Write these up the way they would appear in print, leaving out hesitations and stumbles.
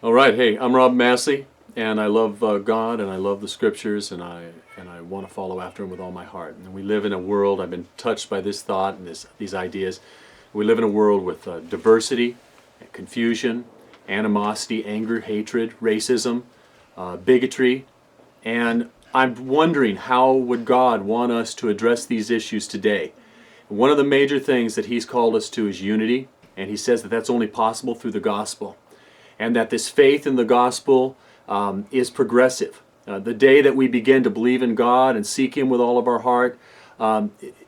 All right, hey, I'm Rob Massey, and I love God, and I love the Scriptures, and I want to follow after Him with all my heart. And we live in a world. I've been touched by this thought and these ideas. We live in a world with diversity, confusion, animosity, anger, hatred, racism, bigotry, and I'm wondering how would God want us to address these issues today. One of the major things that He's called us to is unity, and He says that that's only possible through the gospel, and that this faith in the gospel is progressive. The day that we begin to believe in God and seek Him with all of our heart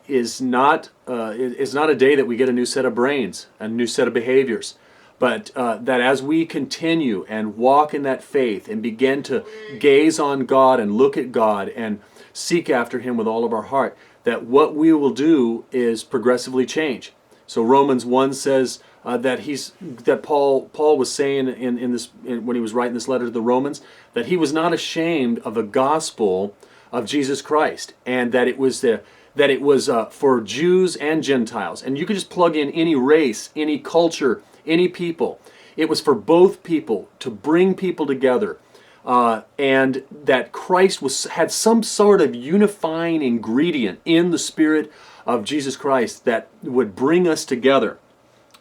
is not a day that we get a new set of brains, a new set of behaviors, but that as we continue and walk in that faith and begin to gaze on God and look at God and seek after Him with all of our heart, that what we will do is progressively change. So Romans 1 says that Paul was saying when he was writing this letter to the Romans, that he was not ashamed of the gospel of Jesus Christ, and that it was for Jews and Gentiles. And you could just plug in any race, any culture, any people. It was for both people, to bring people together. And that Christ had some sort of unifying ingredient in the Spirit of Jesus Christ that would bring us together.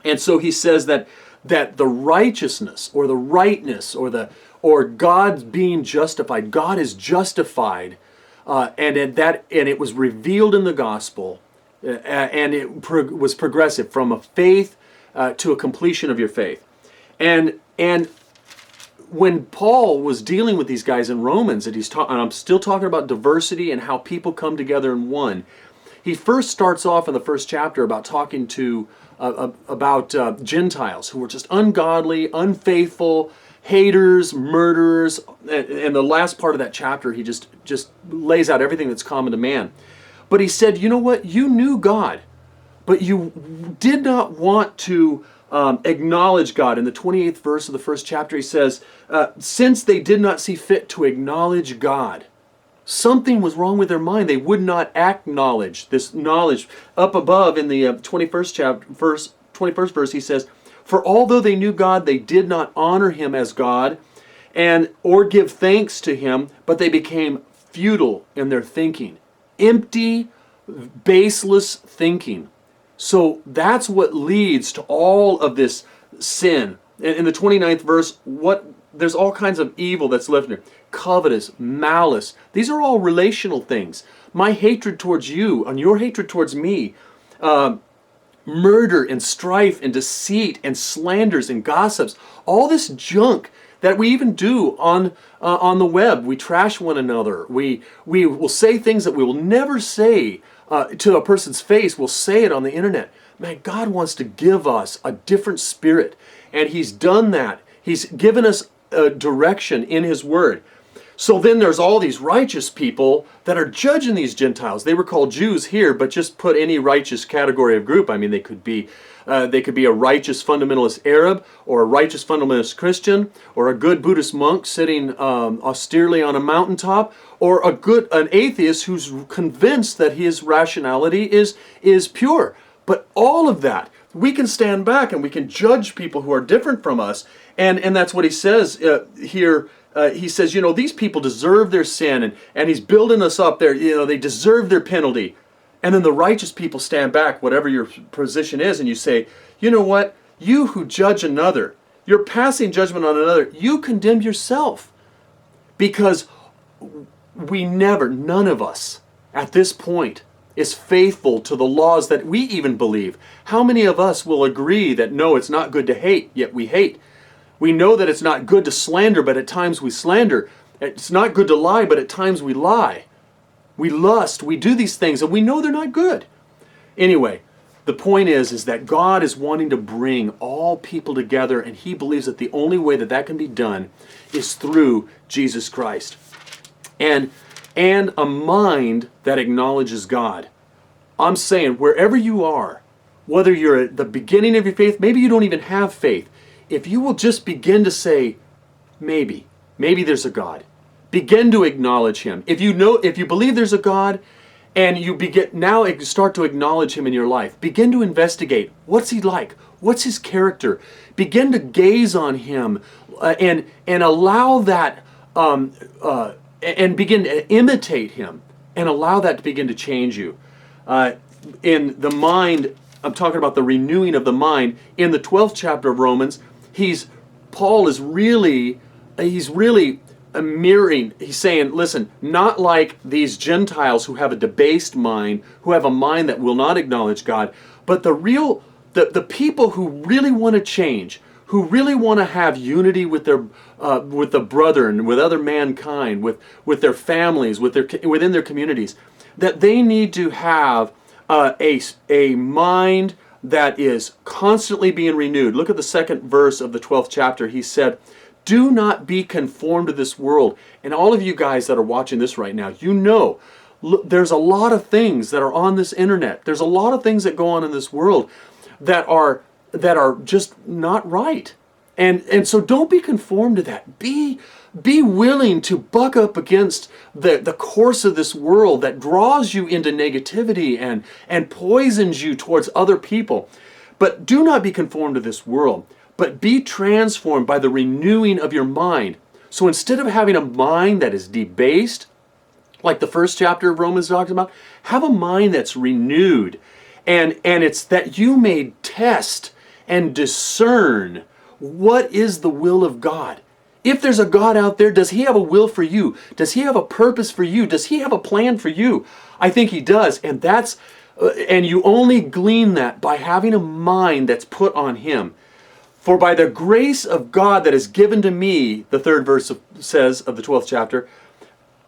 And so he says that the righteousness or the rightness or God being justified, God is justified, and it was revealed in the gospel, and it was progressive from a faith to a completion of your faith. And when Paul was dealing with these guys in Romans, and I'm still talking about diversity and how people come together in one. He first starts off in the first chapter about talking to about Gentiles who were just ungodly, unfaithful, haters, murderers, and the last part of that chapter he just lays out everything that's common to man. But he said, you know what? You knew God, but you did not want to acknowledge God. In the 28th verse of the first chapter, he says, since they did not see fit to acknowledge God, something was wrong with their mind. They would not acknowledge this knowledge. Up above in the 21st verse, he says, for although they knew God, they did not honor Him as God or give thanks to Him, but they became futile in their thinking. Empty, baseless thinking. So that's what leads to all of this sin. In the 29th verse, there's all kinds of evil that's left in there. Covetous, malice. These are all relational things. My hatred towards you and your hatred towards me. Murder and strife and deceit and slanders and gossips. All this junk that we even do on the web. We trash one another. We will say things that we will never say to a person's face. We'll say it on the internet. Man, God wants to give us a different spirit, and He's done that. He's given us a direction in His Word. So then there's all these righteous people that are judging these Gentiles. They were called Jews here, but just put any righteous category of group. I mean, they could be a righteous fundamentalist Arab, or a righteous fundamentalist Christian, or a good Buddhist monk sitting austerely on a mountaintop, or an atheist who's convinced that his rationality is pure. But all of that, we can stand back and we can judge people who are different from us, and that's what he says here. He says, these people deserve their sin, and he's building us up there. They deserve their penalty. And then the righteous people stand back, whatever your position is, and you say, you know what? You who judge another, you're passing judgment on another, you condemn yourself. Because none of us at this point is faithful to the laws that we even believe. How many of us will agree that no, it's not good to hate, yet we hate? We know that it's not good to slander, but at times we slander. It's not good to lie, but at times we lie. We lust, we do these things, and we know they're not good. Anyway, the point is that God is wanting to bring all people together, and He believes that the only way that can be done is through Jesus Christ. And a mind that acknowledges God. I'm saying, wherever you are, whether you're at the beginning of your faith, maybe you don't even have faith, if you will just begin to say, maybe there's a God. Begin to acknowledge Him. If you believe there's a God, and you start to acknowledge Him in your life, begin to investigate. What's He like? What's his character? Begin to gaze on him and allow that, and begin to imitate him and allow that to begin to change you. In the mind, I'm talking about the renewing of the mind. In the 12th chapter of Romans, Paul is really mirroring. He's saying, listen, not like these Gentiles who have a debased mind, who have a mind that will not acknowledge God, but the people who really want to change, who really want to have unity with their with the brethren, with other mankind, with their families, within their communities, that they need to have a mind that is constantly being renewed. Look at the second verse of the 12th chapter. He said, do not be conformed to this world. And all of you guys that are watching this right now, you know, there's a lot of things that are on this internet. There's a lot of things that go on in this world that are just not right. And so don't be conformed to that. Be willing to buck up against the course of this world that draws you into negativity and poisons you towards other people. But do not be conformed to this world, but be transformed by the renewing of your mind. So instead of having a mind that is debased, like the first chapter of Romans talks about, have a mind that's renewed. And it's that you may test and discern what is the will of God. If there's a God out there, does he have a will for you? Does he have a purpose for you? Does he have a plan for you? I think he does. And and you only glean that by having a mind that's put on him. For by the grace of God that is given to me, the third verse says of the 12th chapter,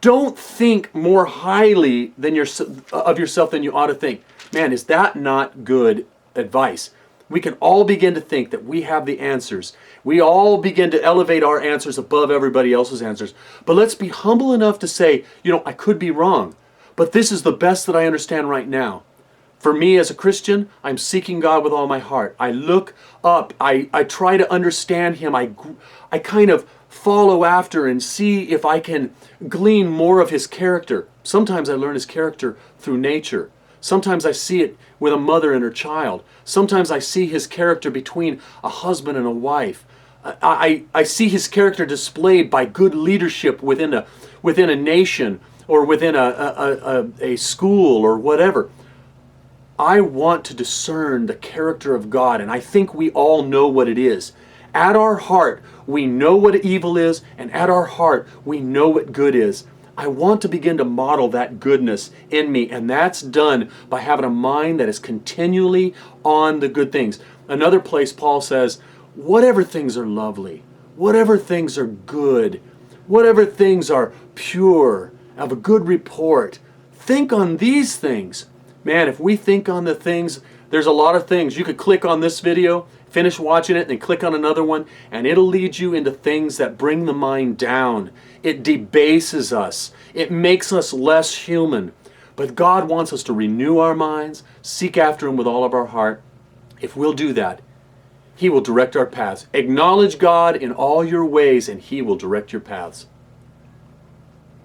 don't think more highly of yourself than you ought to think. Man, is that not good advice? We can all begin to think that we have the answers. We all begin to elevate our answers above everybody else's answers. But let's be humble enough to say, I could be wrong, but this is the best that I understand right now. For me as a Christian, I'm seeking God with all my heart. I look up. I try to understand him. I kind of follow after and see if I can glean more of his character. Sometimes I learn his character through nature. Sometimes I see it with a mother and her child. Sometimes I see his character between a husband and a wife. I see his character displayed by good leadership within a nation or within a school or whatever. I want to discern the character of God, and I think we all know what it is. At our heart, we know what evil is, and at our heart, we know what good is. I want to begin to model that goodness in me, and that's done by having a mind that is continually on the good things. Another place Paul says, whatever things are lovely, whatever things are good, whatever things are pure, of a good report, think on these things. Man, if we think on the things, there's a lot of things. You could click on this video, finish watching it, and then click on another one, and it'll lead you into things that bring the mind down. It debases us. It makes us less human. But God wants us to renew our minds, seek after him with all of our heart. If we'll do that, he will direct our paths. Acknowledge God in all your ways, and he will direct your paths.